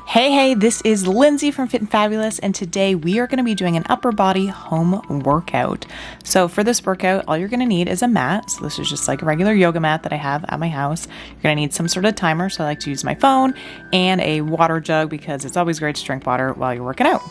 Hey, this is Lindsay from Fit and Fabulous, and today we are going to be doing an upper body home workout. So for this workout, all you're going to need is a mat. So this is just like a regular yoga mat that I have at my house. You're going to need some sort of timer, so I like to use my phone, and a water jug because it's always great to drink water while you're working out.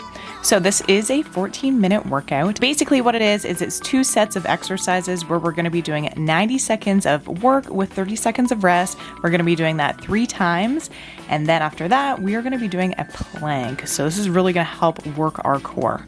So this is a 14-minute workout. Basically what it is it's 2 sets of exercises where we're going to be doing 90 seconds of work with 30 seconds of rest. We're going to be doing that 3 times. And then after that, we are going to be doing a plank. So this is really going to help work our core.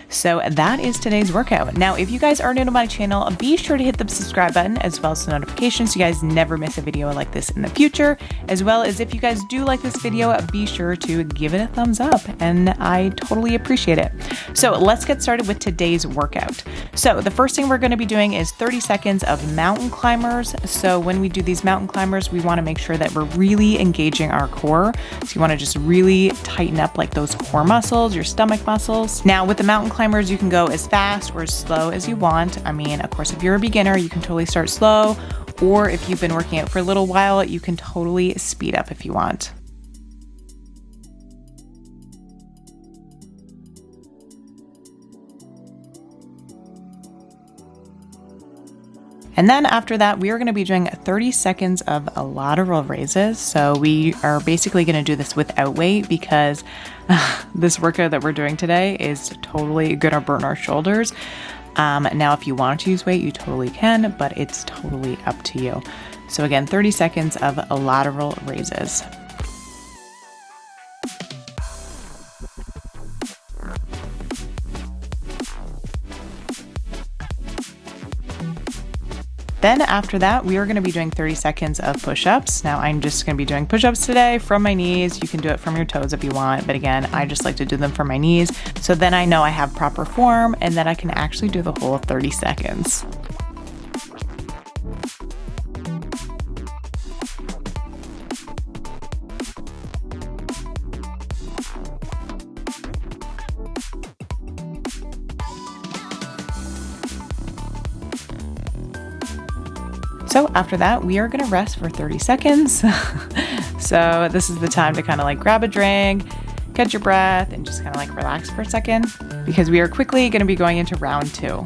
So that is today's workout. Now, if you guys are new to my channel, be sure to hit the subscribe button as well as the notifications so you guys never miss a video like this in the future. As well as if you guys do like this video, be sure to give it a thumbs up, and I totally appreciate it. So let's get started with today's workout. So the first thing we're going to be doing is 30 seconds of mountain climbers. So when we do these mountain climbers, we want to make sure that we're really engaging our core. So you want to just really tighten up like those core muscles, your stomach muscles. Now with the mountain climbers, you can go as fast or as slow as you want. I mean, of course, if you're a beginner, you can totally start slow, or if you've been working out for a little while, you can totally speed up if you want. And then after that, we are going to be doing 30 seconds of lateral raises. So we are basically going to do this without weight because this workout that we're doing today is totally going to burn our shoulders. Now, if you want to use weight, you totally can, but it's totally up to you. So again, 30 seconds of lateral raises. Then after that, we are going to be doing 30 seconds of push-ups. Now I'm just going to be doing push-ups today from my knees. You can do it from your toes if you want, but again, I just like to do them from my knees. So then I know I have proper form and that I can actually do the whole 30 seconds. So after that, we are going to rest for 30 seconds. So this is the time to kind of like grab a drink, catch your breath, and just kind of like relax for a second because we are quickly going to be going into round 2.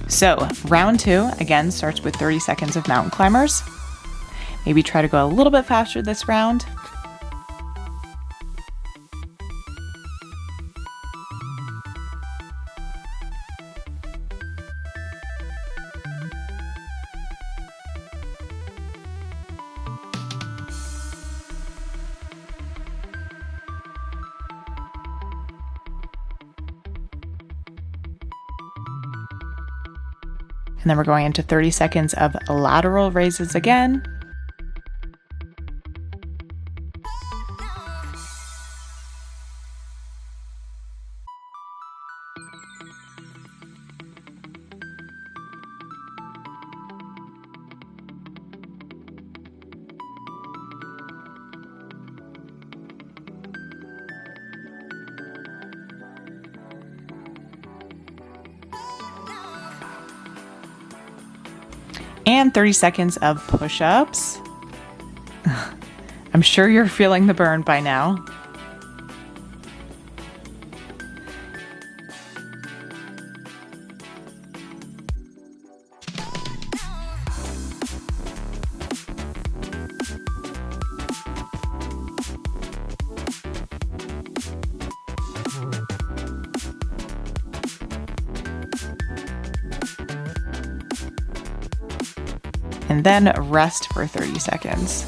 So round 2, again, starts with 30 seconds of mountain climbers. Maybe try to go a little bit faster this round. And then we're going into 30 seconds of lateral raises again. And 30 seconds of push-ups. I'm sure you're feeling the burn by now. And then rest for 30 seconds.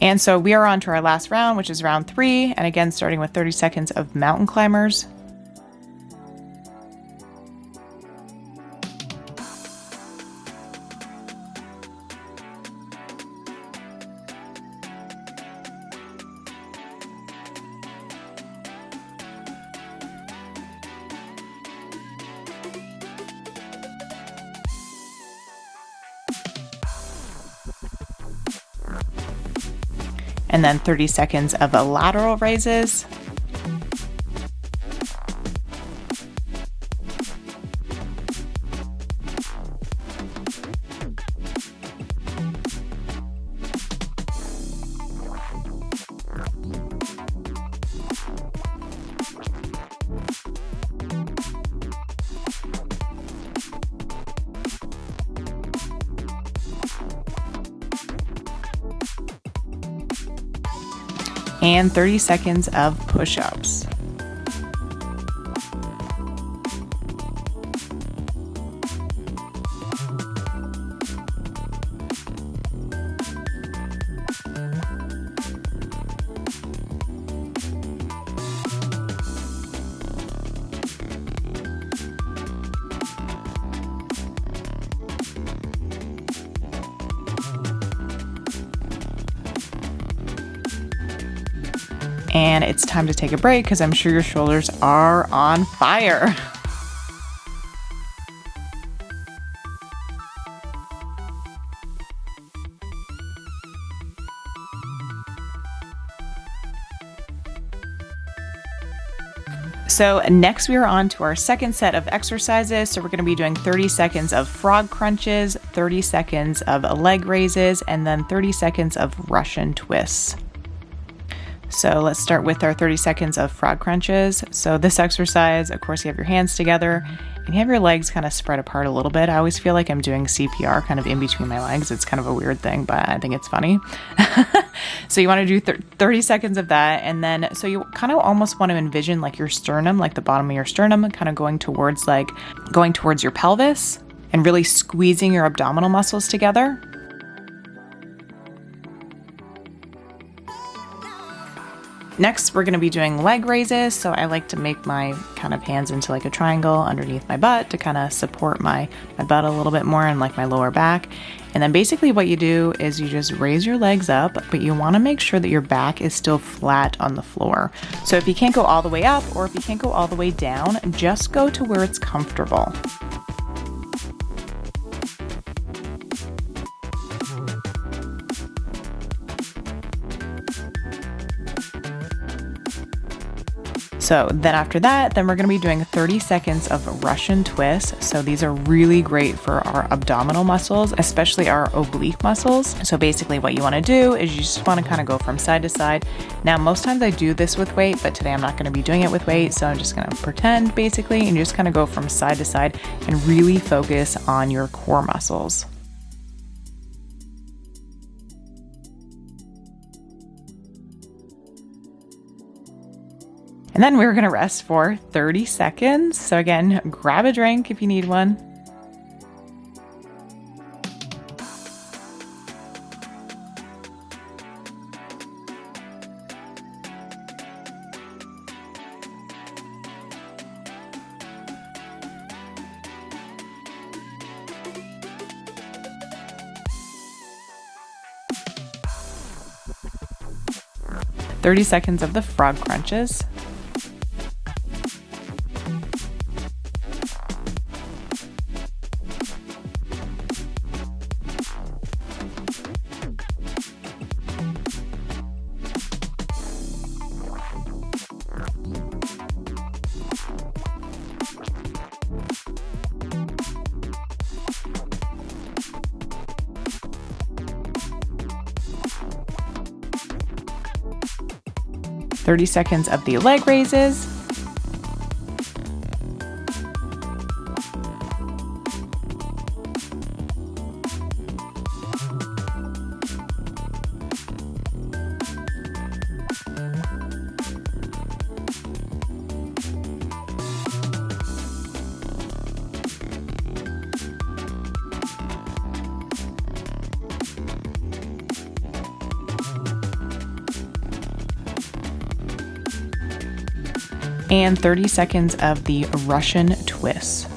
And so we are on to our last round, which is round 3. And again, starting with 30 seconds of mountain climbers. and then 30 seconds of lateral raises. And 30 seconds of push-ups. And it's time to take a break because I'm sure your shoulders are on fire. So next we are on to our second set of exercises. So we're going to be doing 30 seconds of frog crunches, 30 seconds of leg raises, and then 30 seconds of Russian twists. So let's start with our 30 seconds of frog crunches. So this exercise, of course, you have your hands together and you have your legs kind of spread apart a little bit. I always feel like I'm doing CPR kind of in between my legs. It's kind of a weird thing, but I think it's funny. So you want to do 30 seconds of that. And then, so you kind of almost want to envision like your sternum, like the bottom of your sternum, kind of going towards your pelvis and really squeezing your abdominal muscles together. Next, we're going to be doing leg raises. So I like to make my kind of hands into like a triangle underneath my butt to kind of support my butt a little bit more and like my lower back. And then basically what you do is you just raise your legs up, but you want to make sure that your back is still flat on the floor. So if you can't go all the way up or if you can't go all the way down, just go to where it's comfortable. So then after that, then we're going to be doing 30 seconds of Russian twists. So these are really great for our abdominal muscles, especially our oblique muscles. So basically what you want to do is you just want to kind of go from side to side. Now, most times I do this with weight, but today I'm not going to be doing it with weight. So I'm just going to pretend basically, and you just kind of go from side to side and really focus on your core muscles. And then we're going to rest for 30 seconds. So again, grab a drink if you need one. "30 seconds of the frog crunches. "30 seconds of the leg raises. And 30 seconds of the Russian twist.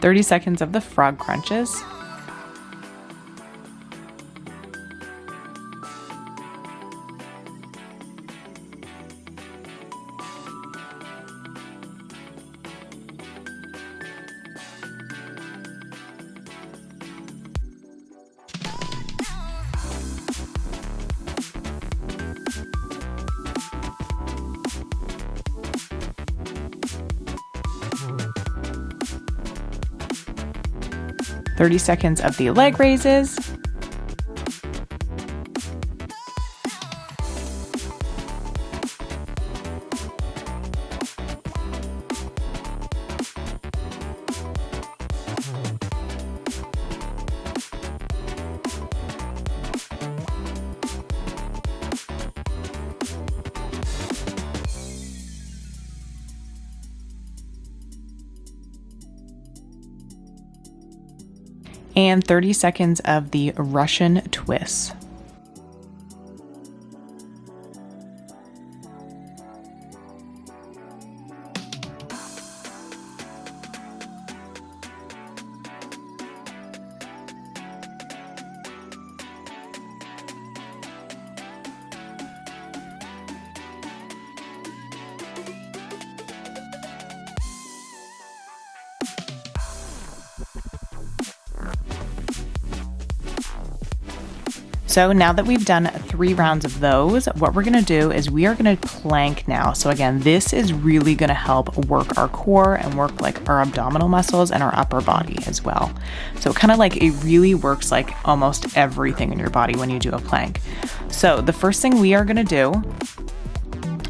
30 seconds of the frog crunches. Seconds of the leg raises. And 30 seconds of the Russian twists. So now that we've done 3 rounds of those, what we're gonna do is we are gonna plank now. So again, this is really gonna help work our core and work like our abdominal muscles and our upper body as well. So kind of like it really works like almost everything in your body when you do a plank. So the first thing we are gonna do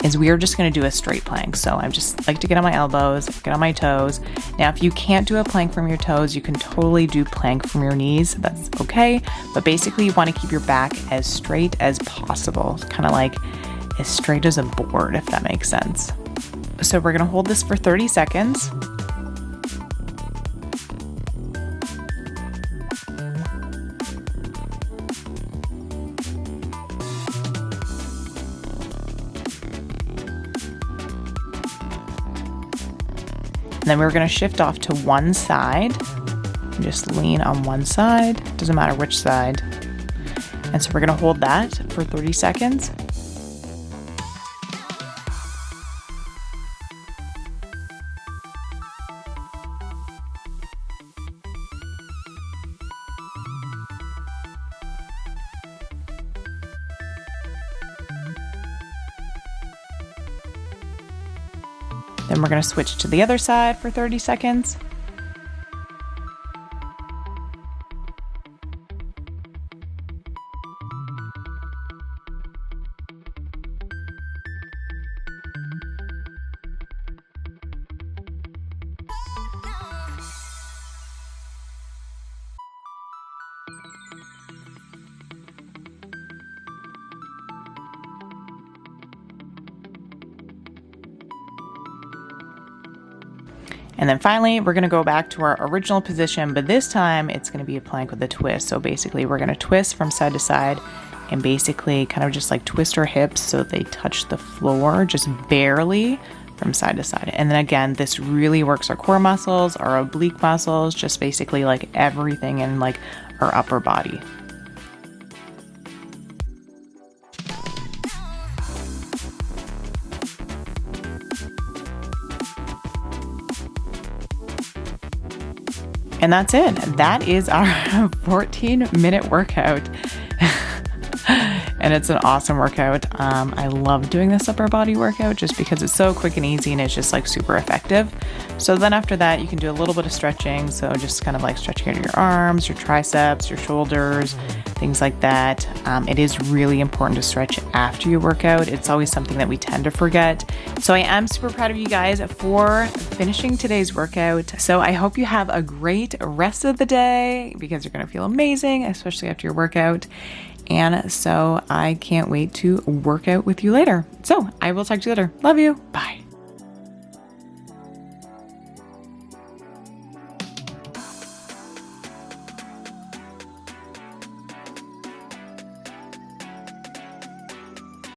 is we are just going to do a straight plank. So I just like to get on my elbows, get on my toes. Now, if you can't do a plank from your toes, you can totally do plank from your knees. That's okay. But basically you want to keep your back as straight as possible, kind of like as straight as a board, if that makes sense. So we're going to hold this for 30 seconds. And then we're going to shift off to one side. Just lean on one side. Doesn't matter which side. And so we're going to hold that for 30 seconds. Then we're going to switch to the other side for 30 seconds. And then finally, we're going to go back to our original position, but this time it's going to be a plank with a twist. So basically we're going to twist from side to side and basically kind of just like twist our hips so they touch the floor just barely from side to side. And then again, this really works our core muscles, our oblique muscles, just basically like everything in like our upper body. And that's it. That is our 14-minute workout. And it's an awesome workout. I love doing this upper body workout just because it's so quick and easy and it's just like super effective. So then after that, you can do a little bit of stretching. So just kind of like stretching out your arms, your triceps, your shoulders, things like that. It is really important to stretch after you work out. It's always something that we tend to forget. So I am super proud of you guys for finishing today's workout. So I hope you have a great rest of the day because you're going to feel amazing, especially after your workout. And so I can't wait to work out with you later. So I will talk to you later. Love you. Bye.